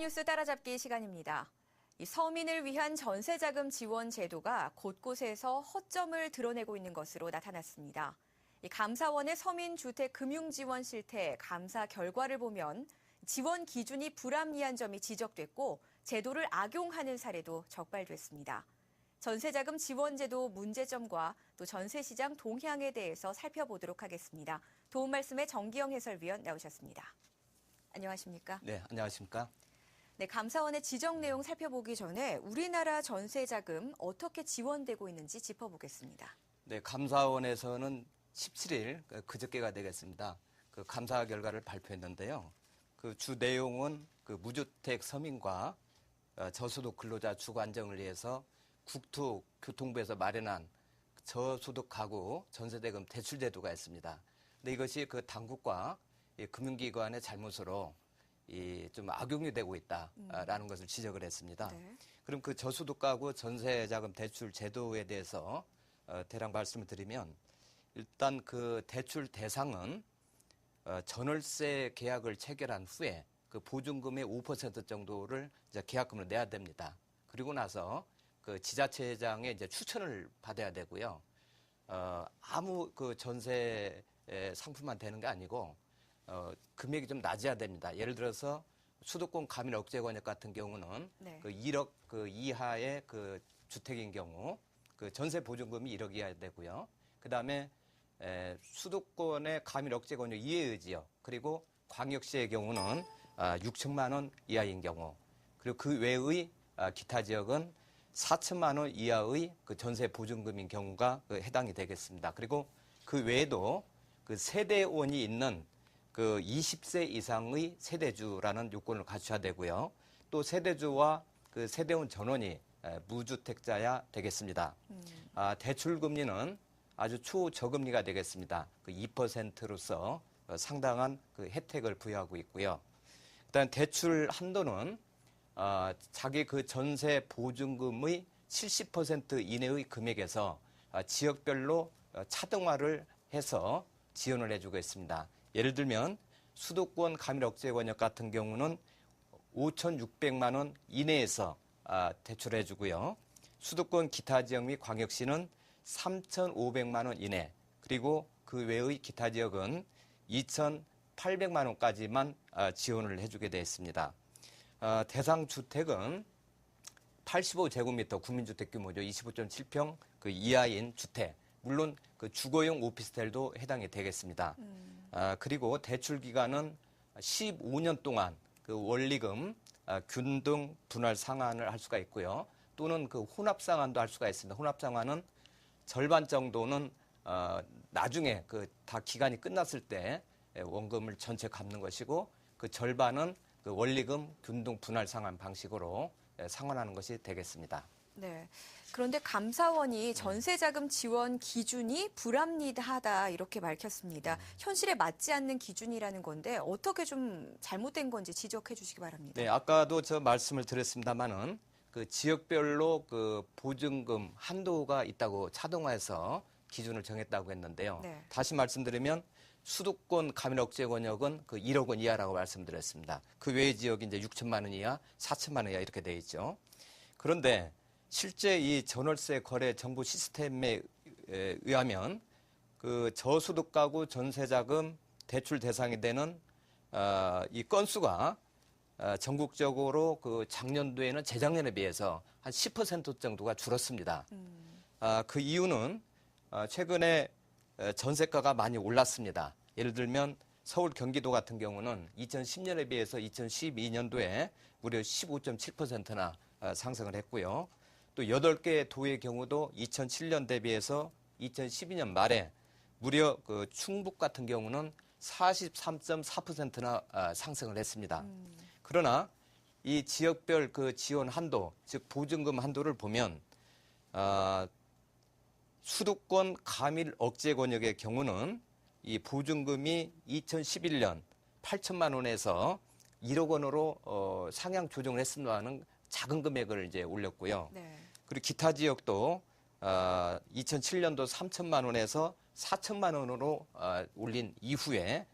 뉴스 따라잡기 시간입니다. 이 서민을 위한 전세자금 지원 제도가 곳곳에서 허점을 드러내고 있는 것으로 나타났습니다. 이 감사원의 서민주택금융지원 실태 감사 결과를 보면 지원 기준이 불합리한 점이 지적됐고 제도를 악용하는 사례도 적발됐습니다. 전세자금 지원제도 문제점과 또 전세시장 동향에 대해서 살펴보도록 하겠습니다. 도움 말씀에 정기영 해설위원 나오셨습니다. 안녕하십니까? 네, 안녕하십니까? 네, 감사원의 지적 내용 살펴보기 전에 우리나라 전세자금 어떻게 지원되고 있는지 짚어보겠습니다. 네, 감사원에서는 17일 그저께가 되겠습니다. 그 감사 결과를 발표했는데요. 그 주 내용은 그 무주택 서민과 저소득 근로자 주거 안정을 위해서 국토교통부에서 마련한 저소득 가구 전세대금 대출 제도가 있습니다. 근데 이것이 그 당국과 금융기관의 잘못으로 좀 악용이 되고 있다라는 것을 지적을 했습니다. 네. 그럼 그 저소득 가구 전세자금 대출 제도에 대해서 대략 말씀을 드리면 일단 그 대출 대상은 전월세 계약을 체결한 후에 그 보증금의 5% 정도를 이제 계약금을 내야 됩니다. 그리고 나서 그 지자체장의 이제 추천을 받아야 되고요. 아무 그 전세 상품만 되는 게 아니고 금액이 좀 낮아야 됩니다. 예를 들어서 수도권 가밀 억제 권역 같은 경우는 네. 그 1억 그 이하의 그 주택인 경우 그 전세 보증금이 1억이어야 되고요. 그다음에 수도권의 가밀 억제 권역 이외의 지역 그리고 광역시의 경우는 6천만 원 이하인 경우 그리고 그 외의 기타 지역은 4천만 원 이하의 그 전세 보증금인 경우가 해당이 되겠습니다. 그리고 그 외에도 그 세대원이 있는 그 20세 이상의 세대주라는 요건을 갖춰야 되고요. 또 세대주와 그 세대원 전원이 무주택자야 되겠습니다. 대출 금리는 아주 초저금리가 되겠습니다. 그 2%로서 상당한 그 혜택을 부여하고 있고요. 일단 대출 한도는 자기 그 전세 보증금의 70% 이내의 금액에서 지역별로 차등화를 해서 지원을 해주고 있습니다. 예를 들면 수도권 가밀 억제 권역 같은 경우는 5,600만 원 이내에서 대출해 주고요. 수도권 기타 지역 및 광역시는 3,500만 원 이내 그리고 그 외의 기타 지역은 2,800만 원까지만 지원을 해주게 되어 있습니다. 대상 주택은 85제곱미터 국민주택 규모죠. 25.7평 그 이하인 주택. 물론 그 주거용 오피스텔도 해당이 되겠습니다. 그리고 대출 기간은 15년 동안 그 원리금, 균등 분할 상환을 할 수가 있고요. 또는 그 혼합 상환도 할 수가 있습니다. 혼합 상환은 절반 정도는 나중에 그 다 기간이 끝났을 때 원금을 전체 갚는 것이고 그 절반은 그 원리금, 균등 분할 상환 방식으로 상환하는 것이 되겠습니다. 네. 그런데 감사원이 전세자금 지원 기준이 불합리하다 이렇게 밝혔습니다. 현실에 맞지 않는 기준이라는 건데 어떻게 좀 잘못된 건지 지적해 주시기 바랍니다. 네, 아까도 저 말씀을 드렸습니다만은 그 지역별로 그 보증금 한도가 있다고 차등화해서 기준을 정했다고 했는데요. 네. 다시 말씀드리면 수도권 가밀 억제 권역은 그 1억 원 이하라고 말씀드렸습니다. 그 외의 지역이 이제 6천만 원 이하, 4천만 원 이하 이렇게 돼 있죠. 그런데 실제 이 전월세 거래 정보 시스템에 의하면 그 저소득 가구 전세자금 대출 대상이 되는 이 건수가 전국적으로 그 작년도에는 재작년에 비해서 한 10% 정도가 줄었습니다. 그 이유는 최근에 전세가가 많이 올랐습니다. 예를 들면 서울 경기도 같은 경우는 2010년에 비해서 2012년도에 무려 15.7%나 상승을 했고요. 또 8개 도의 경우도 2007년 대비해서 2012년 말에 무려 그 충북 같은 경우는 43.4%나 상승을 했습니다. 그러나 이 지역별 그 지원 한도, 즉 보증금 한도를 보면 수도권 가밀 억제 권역의 경우는 이 보증금이 2011년 8천만 원에서 1억 원으로 상향 조정을 했습니다는 작은 금액을 이제 올렸고요. 네. 그리고 기타 지역도 2007년도 3천만 원에서 4천만 원으로 올린 이후에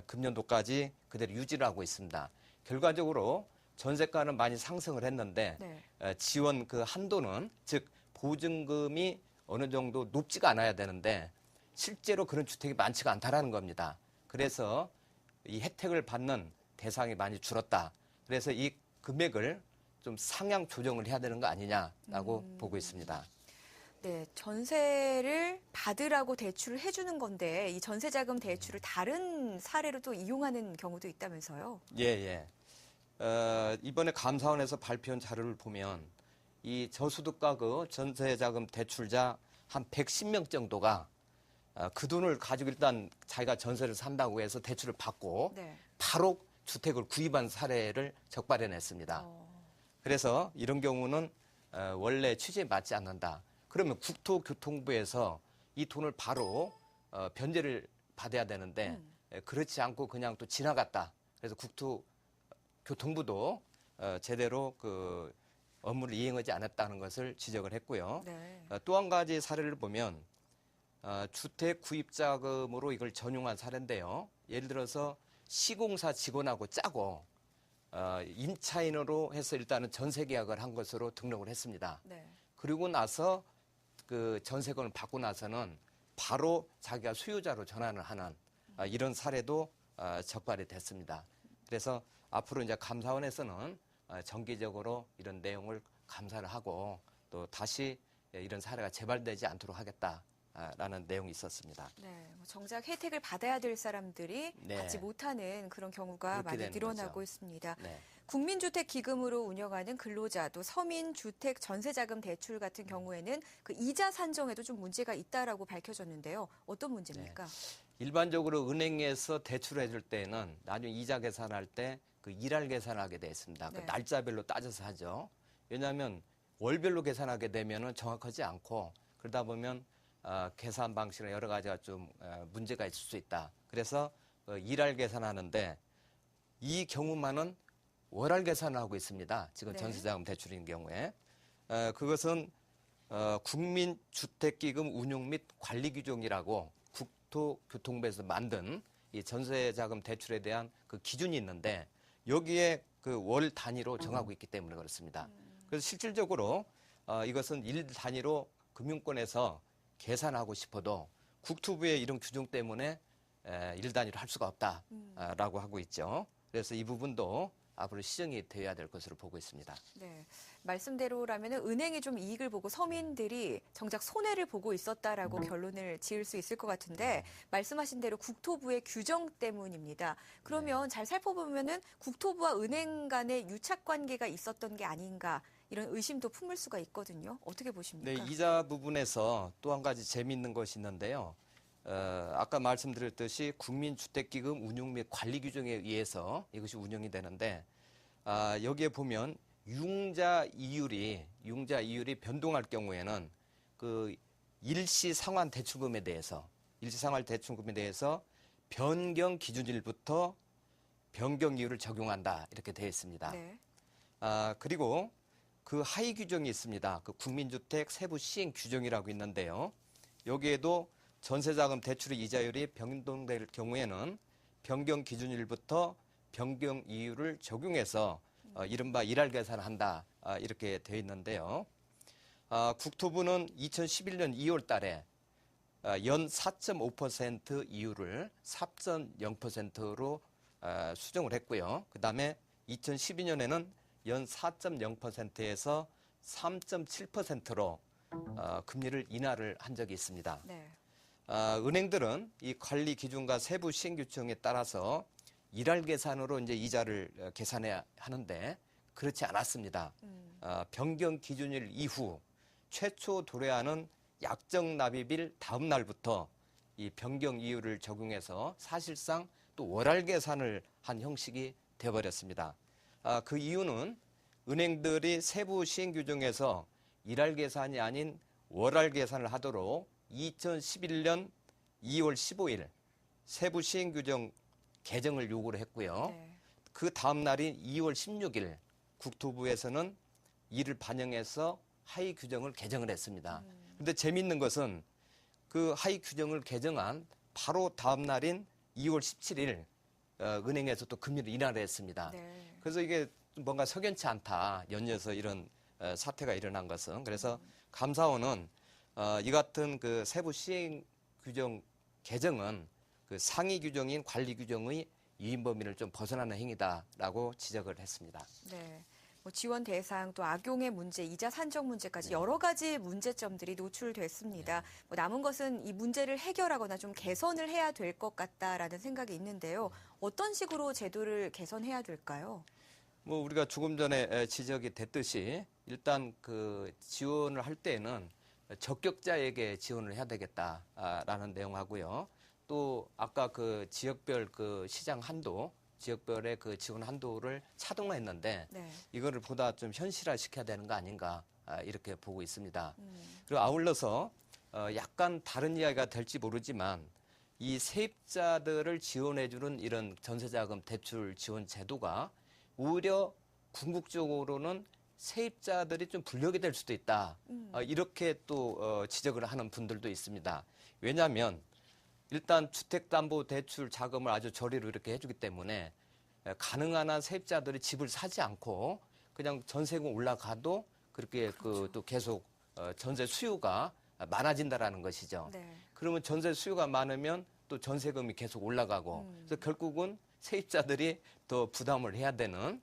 금년도까지 그대로 유지를 하고 있습니다. 결과적으로 전세가는 많이 상승을 했는데 네. 지원 그 한도는 즉 보증금이 어느 정도 높지가 않아야 되는데 실제로 그런 주택이 많지가 않다라는 겁니다. 그래서 이 혜택을 받는 대상이 많이 줄었다. 그래서 이 금액을 좀 상향 조정을 해야 되는 거 아니냐라고 보고 있습니다. 네, 전세를 받으라고 대출을 해주는 건데 이 전세자금 대출을 다른 사례로 또 이용하는 경우도 있다면서요? 예, 예. 이번에 감사원에서 발표한 자료를 보면 이 저소득 가구 전세자금 대출자 한 110명 정도가 그 돈을 가지고 일단 자기가 전세를 산다고 해서 대출을 받고 네. 바로 주택을 구입한 사례를 적발해냈습니다. 그래서 이런 경우는 원래 취지에 맞지 않는다. 그러면 국토교통부에서 이 돈을 바로 변제를 받아야 되는데 그렇지 않고 그냥 또 지나갔다. 그래서 국토교통부도 제대로 그 업무를 이행하지 않았다는 것을 지적을 했고요. 네. 또 한 가지 사례를 보면 주택 구입 자금으로 이걸 전용한 사례인데요. 예를 들어서 시공사 직원하고 짜고 임차인으로 해서 일단은 전세 계약을 한 것으로 등록을 했습니다. 네. 그리고 나서 그 전세금을 받고 나서는 바로 자기가 수요자로 전환을 하는 이런 사례도 적발이 됐습니다. 그래서 앞으로 이제 감사원에서는 정기적으로 이런 내용을 감사를 하고 또 다시 이런 사례가 재발되지 않도록 하겠다라는 내용이 있었습니다. 네, 정작 혜택을 받아야 될 사람들이 네. 받지 못하는 그런 경우가 그렇게 많이 되는 늘어나고 거죠. 있습니다. 네. 국민주택기금으로 운영하는 근로자도 서민주택 전세자금 대출 같은 경우에는 그 이자 산정에도 좀 문제가 있다라고 밝혀졌는데요. 어떤 문제입니까? 일반적으로 은행에서 대출을 해줄 때는 나중에 이자 계산할 때 그 일할 계산을 하게 돼 있습니다. 그 네. 날짜별로 따져서 하죠. 왜냐하면 월별로 계산하게 되면은 정확하지 않고 그러다 보면 계산 방식이나 여러 가지가 좀 문제가 있을 수 있다. 그래서 일할 계산하는데 이 경우만은 월할 계산을 하고 있습니다. 지금 네. 전세자금 대출인 경우에 그것은 국민주택기금 운용 및 관리 규정이라고 국토교통부에서 만든 이 전세자금 대출에 대한 그 기준이 있는데 여기에 그 월 단위로 정하고 있기 때문에 그렇습니다. 그래서 실질적으로 이것은 일 단위로 금융권에서 계산하고 싶어도 국토부의 이런 규정 때문에 일 단위로 할 수가 없다라고 하고 있죠. 그래서 이 부분도 앞으로 시정이 되어야 될 것으로 보고 있습니다. 네, 말씀대로라면 은행이 좀 이익을 보고 서민들이 정작 손해를 보고 있었다라고 결론을 지을 수 있을 것 같은데 말씀하신 대로 국토부의 규정 때문입니다. 그러면 잘 살펴보면은 국토부와 은행 간의 유착 관계가 있었던 게 아닌가 이런 의심도 품을 수가 있거든요. 어떻게 네, 보십니까? 이자 부분에서 또 한 가지 재미있는 것이 있는데요. 아까 말씀드렸듯이 국민주택기금 운용 및 관리 규정에 의해서 이것이 운영이 되는데 여기에 보면 융자 이율이 변동할 경우에는 그 일시상환 대출금에 대해서 변경 기준일부터 변경 이율을 적용한다 이렇게 되어 있습니다. 네. 그리고 그 하위 규정이 있습니다. 그 국민주택 세부 시행 규정이라고 있는데요. 여기에도 전세자금 대출의 이자율이 변동될 경우에는 변경 기준일부터 변경 이율을 적용해서 이른바 일할 계산을 한다 이렇게 되어 있는데요. 국토부는 2011년 2월 달에 연 4.5% 이율을 4.0%로 수정을 했고요. 그다음에 2012년에는 연 4.0%에서 3.7%로 금리를 인하를 한 적이 있습니다. 네. 은행들은 이 관리 기준과 세부 시행 규정에 따라서 일할 계산으로 이제 이자를 계산해야 하는데 그렇지 않았습니다. 변경 기준일 이후 최초 도래하는 약정 납입일 다음 날부터 이 변경 이율을 적용해서 사실상 또 월할 계산을 한 형식이 되어버렸습니다. 그 이유는 은행들이 세부 시행 규정에서 일할 계산이 아닌 월할 계산을 하도록 2011년 2월 15일 세부 시행 규정 개정을 요구를 했고요. 네. 그 다음 날인 2월 16일 국토부에서는 이를 반영해서 하위 규정을 개정을 했습니다. 그런데 재미있는 것은 그 하위 규정을 개정한 바로 다음 날인 2월 17일 은행에서 또 금리를 인하를 했습니다. 네. 그래서 이게 뭔가 석연치 않다. 연이어서 이런 사태가 일어난 것은. 그래서 감사원은 이 같은 그 세부 시행 규정 개정은 그 상위 규정인 관리 규정의 유인 범위를 좀 벗어나는 행위다라고 지적을 했습니다. 네. 뭐 지원 대상 또 악용의 문제, 이자 산정 문제까지 여러 가지 문제점들이 노출됐습니다. 뭐 남은 것은 이 문제를 해결하거나 좀 개선을 해야 될 것 같다라는 생각이 있는데요. 어떤 식으로 제도를 개선해야 될까요? 뭐 우리가 조금 전에 지적이 됐듯이 일단 그 지원을 할 때에는 적격자에게 지원을 해야 되겠다라는 내용하고요. 또 아까 그 지역별 그 시장 한도, 지역별의 그 지원 한도를 차등화했는데 네. 이거를 보다 좀 현실화 시켜야 되는 거 아닌가 이렇게 보고 있습니다. 그리고 아울러서 약간 다른 이야기가 될지 모르지만 이 세입자들을 지원해주는 이런 전세자금 대출 지원 제도가 오히려 궁극적으로는 세입자들이 좀 불리하게 될 수도 있다. 이렇게 또 지적을 하는 분들도 있습니다. 왜냐하면 일단 주택담보대출 자금을 아주 저리로 이렇게 해주기 때문에 가능한 한 세입자들이 집을 사지 않고 그냥 전세금 올라가도 그렇게 그렇죠. 또 계속 전세 수요가 많아진다라는 것이죠. 네. 그러면 전세 수요가 많으면 또 전세금이 계속 올라가고 그래서 결국은 세입자들이 더 부담을 해야 되는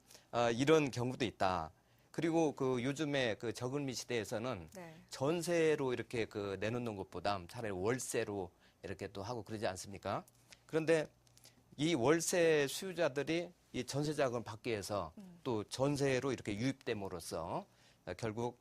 이런 경우도 있다. 그리고 그 요즘에 그 저금리 시대에서는 네. 전세로 이렇게 그 내놓는 것보다 차라리 월세로 이렇게 또 하고 그러지 않습니까? 그런데 이 월세 수요자들이 이 전세 자금을 받기 위해서 또 전세로 이렇게 유입됨으로써 결국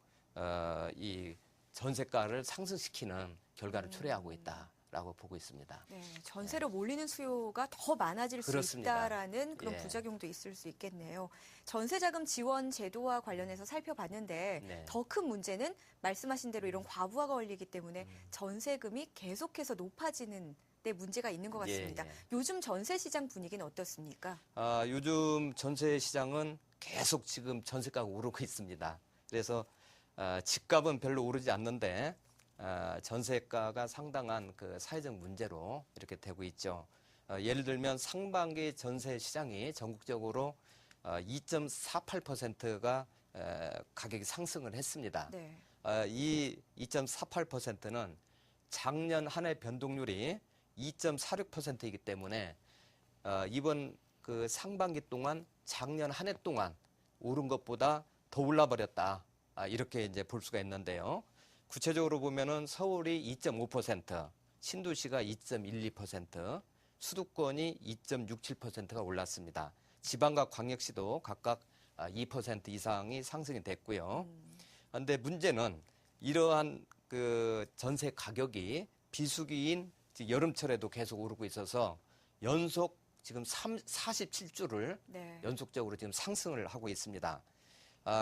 이 전세가를 상승시키는 결과를 초래하고 있다라고 보고 있습니다. 네, 전세로 몰리는 수요가 더 많아질 수 그렇습니다. 있다라는 그런 예. 부작용도 있을 수 있겠네요. 전세자금 지원 제도와 관련해서 살펴봤는데 네. 더 큰 문제는 말씀하신 대로 이런 과부하가 걸리기 때문에 전세금이 계속해서 높아지는 데 문제가 있는 것 같습니다. 예, 예. 요즘 전세 시장 분위기는 어떻습니까? 요즘 전세 시장은 계속 지금 전세가가 오르고 있습니다. 그래서 집값은 별로 오르지 않는데 전세가가 상당한 그 사회적 문제로 이렇게 되고 있죠. 예를 들면 상반기 전세 시장이 전국적으로 2.48%가 가격이 상승을 했습니다. 네. 이 2.48%는 작년 한 해 변동률이 2.46%이기 때문에 이번 그 상반기 동안 작년 한 해 동안 오른 것보다 더 올라버렸다. 이렇게 이제 볼 수가 있는데요. 구체적으로 보면은 서울이 2.5%, 신도시가 2.12%, 수도권이 2.67%가 올랐습니다. 지방과 광역시도 각각 2% 이상이 상승이 됐고요. 그런데 문제는 이러한 그 전세 가격이 비수기인 여름철에도 계속 오르고 있어서 연속 지금 47주를 네. 연속적으로 지금 상승을 하고 있습니다.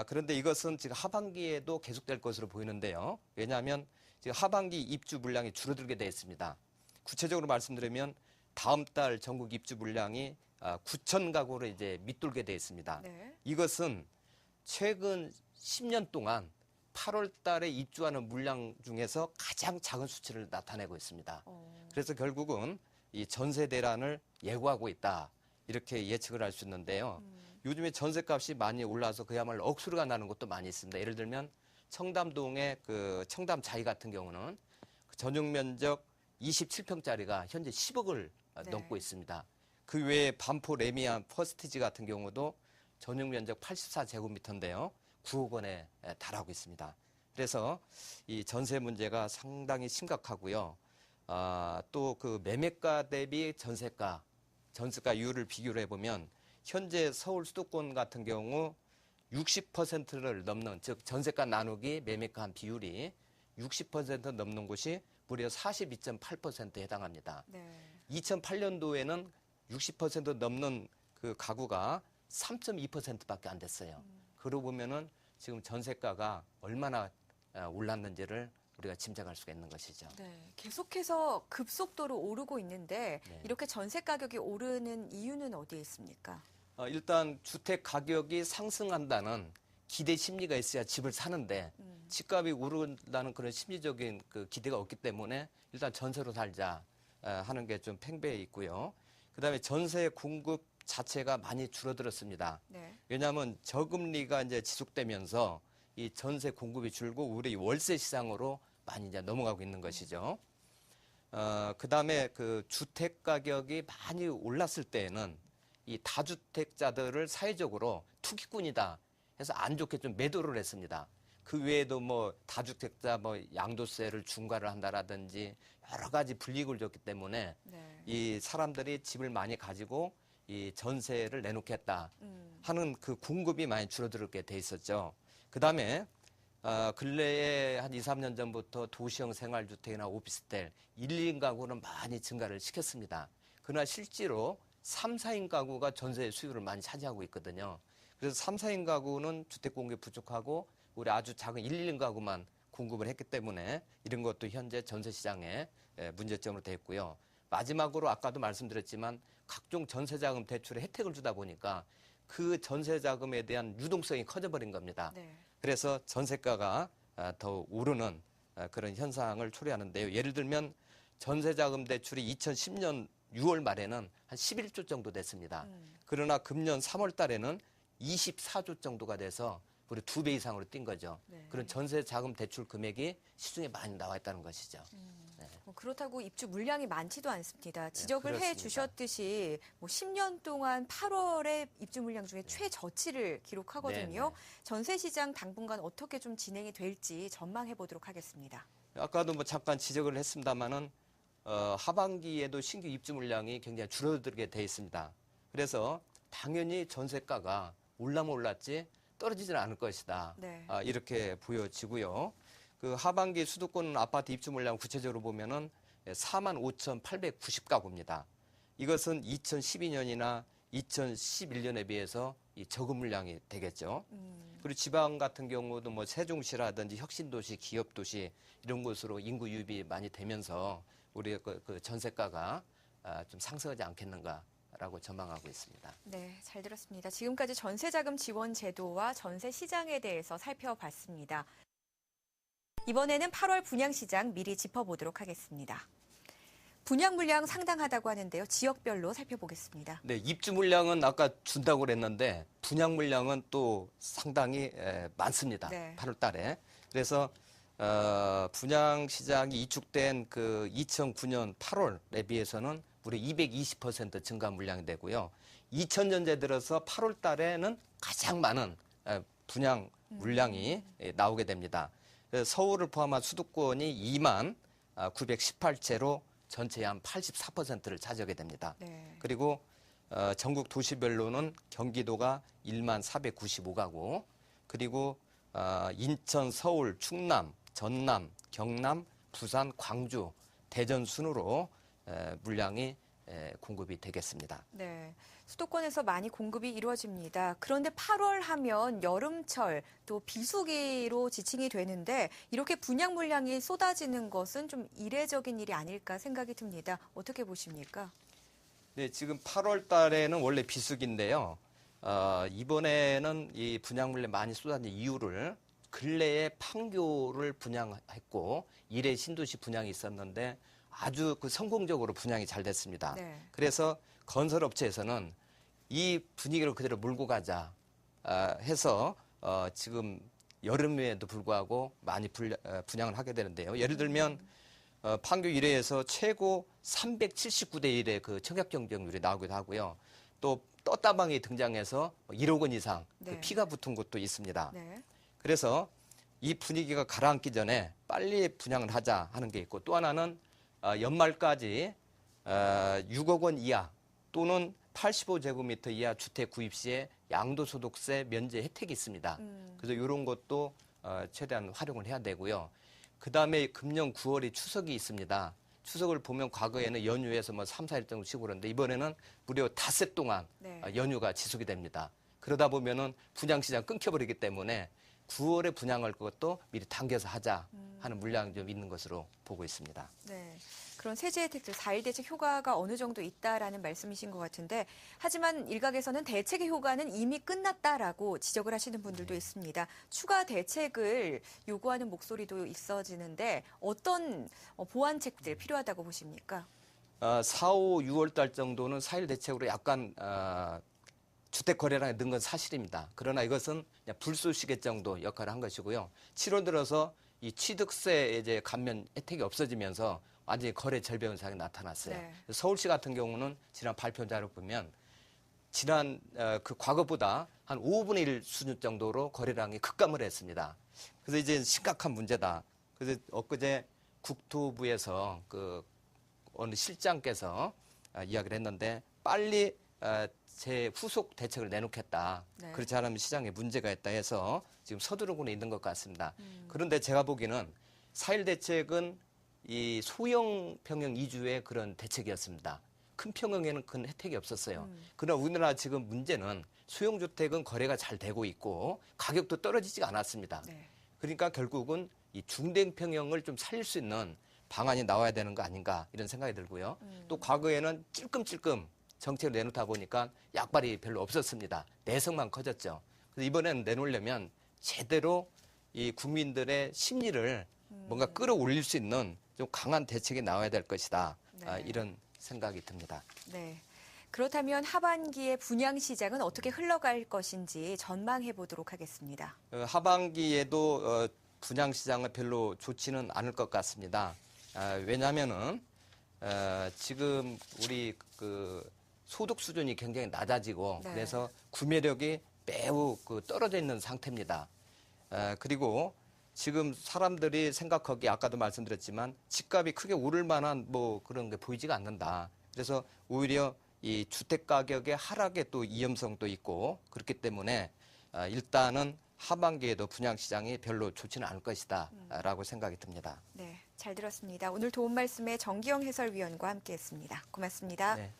그런데 이것은 지금 하반기에도 계속될 것으로 보이는데요. 왜냐하면 지금 하반기 입주 물량이 줄어들게 되어 있습니다. 구체적으로 말씀드리면 다음 달 전국 입주 물량이 9천 가구로 이제 밑돌게 되어 있습니다. 네. 이것은 최근 10년 동안 8월 달에 입주하는 물량 중에서 가장 작은 수치를 나타내고 있습니다. 그래서 결국은 이 전세 대란을 예고하고 있다. 이렇게 예측을 할 수 있는데요. 요즘에 전세값이 많이 올라서 그야말로 억수로가 나는 것도 많이 있습니다. 예를 들면 청담동의 그 청담 자이 같은 경우는 그 전용 면적 27평짜리가 현재 10억을 네. 넘고 있습니다. 그 외에 반포 레미안 퍼스티지 같은 경우도 전용 면적 84제곱미터인데요. 9억 원에 달하고 있습니다. 그래서 이 전세 문제가 상당히 심각하고요. 또 그 매매가 대비 전세가 이율을 비교를 해보면 현재 서울 수도권 같은 경우 60%를 넘는, 즉 전세가 나누기 매매가 한 비율이 60% 넘는 곳이 무려 42.8%에 해당합니다. 네. 2008년도에는 60% 넘는 그 가구가 3.2%밖에 안 됐어요. 그러고 보면은 지금 전세가가 얼마나 올랐는지를 우리가 짐작할 수가 있는 것이죠. 네, 계속해서 급속도로 오르고 있는데 네. 이렇게 전세 가격이 오르는 이유는 어디에 있습니까? 일단 주택 가격이 상승한다는 기대 심리가 있어야 집을 사는데 집값이 오른다는 그런 심리적인 그 기대가 없기 때문에 일단 전세로 살자 하는 게 좀 팽배해 있고요. 그다음에 전세 공급 자체가 많이 줄어들었습니다. 네. 왜냐하면 저금리가 이제 지속되면서 이 전세 공급이 줄고 우리 월세 시장으로 많이 이제 넘어가고 있는 것이죠. 그다음에 그 주택 가격이 많이 올랐을 때에는 이 다주택자들을 사회적으로 투기꾼이다 해서 안 좋게 좀 매도를 했습니다. 그 외에도 뭐 다주택자 뭐 양도세를 중과를 한다라든지 여러 가지 불이익을 줬기 때문에 네. 이 사람들이 집을 많이 가지고 이 전세를 내놓겠다 하는 그 공급이 많이 줄어들게 돼 있었죠. 그다음에 근래에 한 2, 3년 전부터 도시형 생활주택이나 오피스텔 1, 2인 가구는 많이 증가를 시켰습니다. 그러나 실제로 3, 4인 가구가 전세 수요를 많이 차지하고 있거든요. 그래서 3, 4인 가구는 주택 공급이 부족하고 우리 아주 작은 1, 2인 가구만 공급을 했기 때문에 이런 것도 현재 전세 시장의 문제점으로 되어 있고요. 마지막으로 아까도 말씀드렸지만 각종 전세자금 대출의 혜택을 주다 보니까 그 전세자금에 대한 유동성이 커져버린 겁니다. 네. 그래서 전세가가 더 오르는 그런 현상을 초래하는데요. 예를 들면 전세자금 대출이 2010년 6월 말에는 한 11조 정도 됐습니다. 그러나 금년 3월 달에는 24조 정도가 돼서 우리 2배 이상으로 뛴 거죠. 네. 그런 전세자금 대출 금액이 시중에 많이 나와 있다는 것이죠. 그렇다고 입주 물량이 많지도 않습니다. 지적을 해 그렇습니다. 주셨듯이 뭐 10년 동안 8월에 입주 물량 중에 최저치를 기록하거든요. 네네. 전세 시장 당분간 어떻게 좀 진행이 될지 전망해 보도록 하겠습니다. 아까도 뭐 잠깐 지적을 했습니다마는 하반기에도 신규 입주 물량이 굉장히 줄어들게 돼 있습니다. 그래서 당연히 전세가가 올라면 올랐지 떨어지지는 않을 것이다. 네. 이렇게 보여지고요. 그 하반기 수도권 아파트 입주 물량 구체적으로 보면은 45,890가구입니다. 이것은 2012년이나 2011년에 비해서 이 적은 물량이 되겠죠. 그리고 지방 같은 경우도 뭐 세종시라든지 혁신도시, 기업도시 이런 곳으로 인구 유입이 많이 되면서 우리 그 전세가가 좀 상승하지 않겠는가라고 전망하고 있습니다. 네, 잘 들었습니다. 지금까지 전세자금 지원 제도와 전세 시장에 대해서 살펴봤습니다. 이번에는 8월 분양시장 미리 짚어보도록 하겠습니다. 분양 물량 상당하다고 하는데요. 지역별로 살펴보겠습니다. 네, 입주 물량은 아까 준다고 그랬는데 분양 물량은 또 상당히 많습니다. 네. 8월 달에. 그래서 분양 시장이 이축된 그 2009년 8월에 비해서는 무려 220% 증가 물량이 되고요. 2000년대 들어서 8월 달에는 가장 많은 분양 물량이 나오게 됩니다. 서울을 포함한 수도권이 2만 918채로 전체의 한 84%를 차지하게 됩니다. 네. 그리고 전국 도시별로는 경기도가 1만 495가구, 그리고 인천, 서울, 충남, 전남, 경남, 부산, 광주, 대전 순으로 물량이 공급이 되겠습니다. 네. 수도권에서 많이 공급이 이루어집니다. 그런데 8월 하면 여름철 또 비수기로 지칭이 되는데 이렇게 분양 물량이 쏟아지는 것은 좀 이례적인 일이 아닐까 생각이 듭니다. 어떻게 보십니까? 네, 지금 8월 달에는 원래 비수기인데요. 이번에는 이 분양 물량 많이 쏟아진 이유를 근래에 판교를 분양했고 1회 신도시 분양이 있었는데 아주 그 성공적으로 분양이 잘 됐습니다. 네. 그래서 건설업체에서는 이 분위기를 그대로 몰고 가자 해서 지금 여름에도 불구하고 많이 분양을 하게 되는데요. 예를 들면 판교 1회에서 최고 379대 1의 그 청약 경쟁률이 나오기도 하고요. 또 떴다방이 등장해서 1억 원 이상 네. 그 피가 붙은 곳도 있습니다. 네. 그래서 이 분위기가 가라앉기 전에 빨리 분양을 하자 하는 게 있고 또 하나는 연말까지 6억 원 이하 또는 85제곱미터 이하 주택 구입 시에 양도소득세 면제 혜택이 있습니다. 그래서 이런 것도 최대한 활용을 해야 되고요. 그다음에 금년 9월이 추석이 있습니다. 추석을 보면 과거에는 연휴에서 뭐 3, 4일 정도 쉬고 그러는데 이번에는 무려 닷새 동안 네. 연휴가 지속이 됩니다. 그러다 보면은 분양시장 끊겨버리기 때문에 9월에 분양할 것도 미리 당겨서 하자 하는 물량이 좀 있는 것으로 보고 있습니다. 네. 그런 세제 혜택들 4일 대책 효과가 어느 정도 있다라는 말씀이신 것 같은데 하지만 일각에서는 대책의 효과는 이미 끝났다라고 지적을 하시는 분들도 있습니다. 추가 대책을 요구하는 목소리도 있어지는데 어떤 보완책들 필요하다고 보십니까? 4, 5, 6월 달 정도는 4일 대책으로 약간 주택 거래량이 는 건 사실입니다. 그러나 이것은 그냥 불쏘시개 정도 역할을 한 것이고요. 7월 들어서 이 취득세 이제 감면 혜택이 없어지면서 완전히 거래 절벽 현상이 나타났어요. 네. 서울시 같은 경우는 지난 발표 자료 보면 지난 그 과거보다 한 5분의 1 수준 정도로 거래량이 급감을 했습니다. 그래서 이제 심각한 문제다. 그래서 엊그제 국토부에서 그 어느 실장께서 이야기를 했는데 빨리 제 후속 대책을 내놓겠다. 네. 그렇지 않으면 시장에 문제가 있다 해서 지금 서두르고 있는 것 같습니다. 그런데 제가 보기에는 4.1 대책은 이 소형 평형 이주의 그런 대책이었습니다. 큰 평형에는 큰 혜택이 없었어요. 그러나 우리나라 지금 문제는 소형 주택은 거래가 잘 되고 있고 가격도 떨어지지가 않았습니다. 네. 그러니까 결국은 이 중대 평형을 좀 살릴 수 있는 방안이 나와야 되는 거 아닌가 이런 생각이 들고요. 또 과거에는 찔끔찔끔 정책을 내놓다 보니까 약발이 별로 없었습니다. 내성만 커졌죠. 그래서 이번에는 내놓으려면 제대로 이 국민들의 심리를 뭔가 끌어올릴 수 있는 좀 강한 대책이 나와야 될 것이다. 네. 이런 생각이 듭니다. 네. 그렇다면 하반기의 분양 시장은 어떻게 흘러갈 것인지 전망해 보도록 하겠습니다. 하반기에도 분양 시장은 별로 좋지는 않을 것 같습니다. 왜냐하면은 지금 우리 그 소득 수준이 굉장히 낮아지고 네. 그래서 구매력이 매우 떨어져 있는 상태입니다. 그리고 지금 사람들이 생각하기에 아까도 말씀드렸지만 집값이 크게 오를 만한 뭐 그런 게 보이지가 않는다. 그래서 오히려 이 주택 가격의 하락에 또 위험성도 있고 그렇기 때문에 일단은 하반기에도 분양 시장이 별로 좋지는 않을 것이다라고 생각이 듭니다. 네, 잘 들었습니다. 오늘 도움 말씀에 정기영 해설위원과 함께했습니다. 고맙습니다. 네.